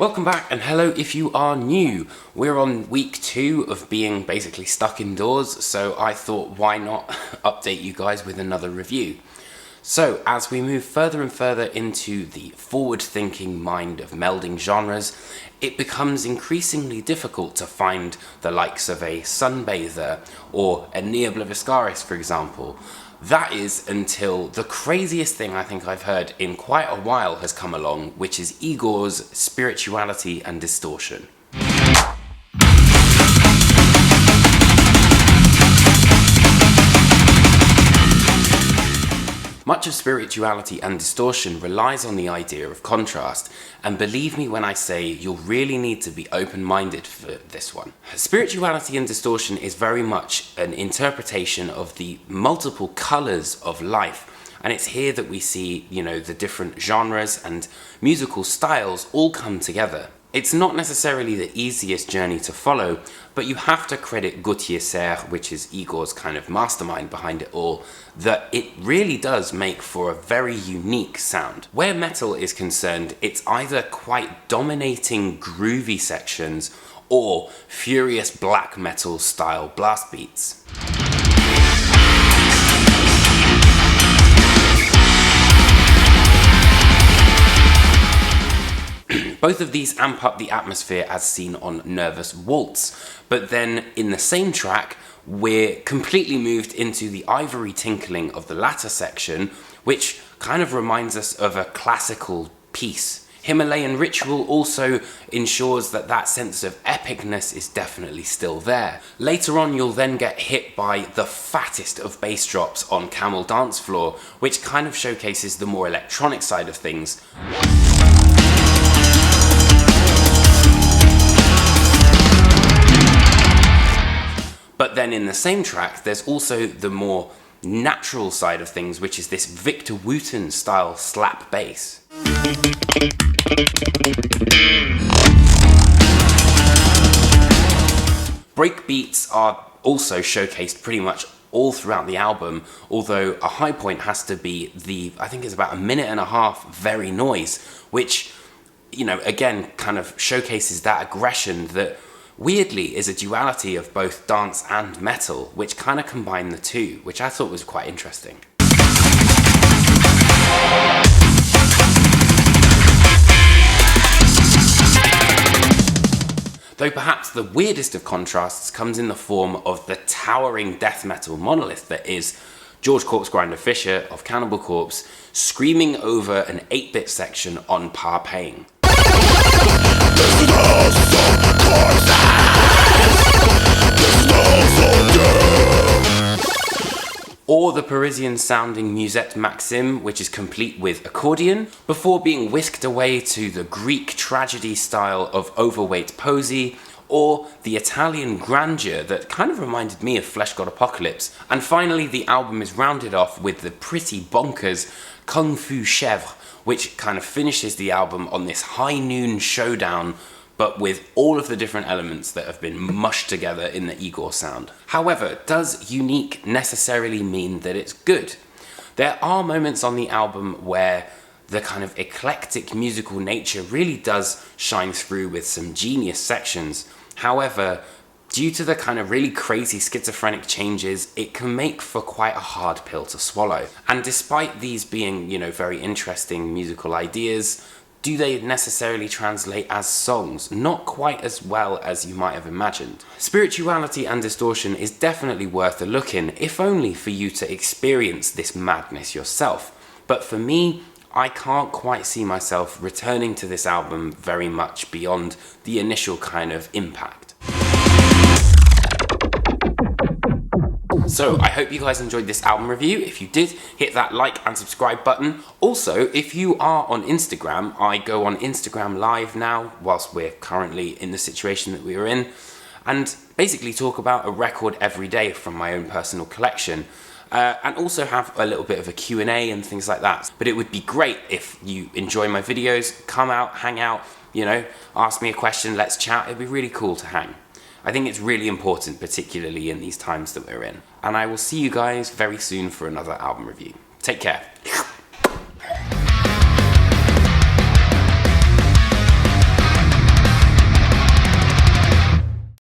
Welcome back, and hello if you are new. We're on week 2 of being basically stuck indoors, so I thought why not update you guys with another review. So as we move further and further into the forward-thinking mind of melding genres, it becomes increasingly difficult to find the likes of a Sunbather or a Nia Blaviscaris, for example. That is until the craziest thing I think I've heard in quite a while has come along, which is Igorr's Spirituality and Distortion. Much of Spirituality and Distortion relies on the idea of contrast, and believe me when I say you'll really need to be open-minded for this one. Spirituality and Distortion is very much an interpretation of the multiple colours of life, and it's here that we see, the different genres and musical styles all come together. It's not necessarily the easiest journey to follow, but you have to credit Wooten, which is Igorr's kind of mastermind behind it all, that it really does make for a very unique sound. Where metal is concerned, it's either quite dominating groovy sections or furious black metal style blast beats. Both of these amp up the atmosphere as seen on Nervous Waltz, but then in the same track, we're completely moved into the ivory tinkling of the latter section, which kind of reminds us of a classical piece. Himalayan Ritual also ensures that that sense of epicness is definitely still there. Later on, you'll then get hit by the fattest of bass drops on Camel Dance Floor, which kind of showcases the more electronic side of things. But then in the same track, there's also the more natural side of things, which is this Victor Wooten style slap bass. Breakbeats are also showcased pretty much all throughout the album, although a high point has to be I think it's about 1.5 minutes very noise, which, again, kind of showcases that aggression that weirdly is a duality of both dance and metal, which kind of combine the two, which I thought was quite interesting. Though perhaps the weirdest of contrasts comes in the form of the towering death metal monolith that is George Corpsegrinder Fisher of Cannibal Corpse screaming over an 8-bit section on Parpaing. Or the Parisian-sounding Musette Maxime, which is complete with accordion, before being whisked away to the Greek tragedy style of Overweight Posy, or the Italian grandeur that kind of reminded me of Flesh God Apocalypse. And finally, the album is rounded off with the pretty bonkers Kung Fu Chèvre, which kind of finishes the album on this high noon showdown, but with all of the different elements that have been mushed together in the Igorrr sound. However, does unique necessarily mean that it's good? There are moments on the album where the kind of eclectic musical nature really does shine through with some genius sections. However, due to the kind of really crazy schizophrenic changes, it can make for quite a hard pill to swallow. And despite these being, very interesting musical ideas, do they necessarily translate as songs? Not quite as well as you might have imagined. Spirituality and Distortion is definitely worth a look in, if only for you to experience this madness yourself. But for me, I can't quite see myself returning to this album very much beyond the initial kind of impact. So I hope you guys enjoyed this album review. If you did, hit that like and subscribe button. Also, if you are on Instagram, I go on Instagram Live now, whilst we're currently in the situation that we are in, and basically talk about a record every day from my own personal collection. And also have a little bit of a Q&A and things like that. But it would be great if you enjoy my videos, come out, hang out, ask me a question, let's chat. It'd be really cool to hang. I think it's really important, particularly in these times that we're in. And I will see you guys very soon for another album review. Take care.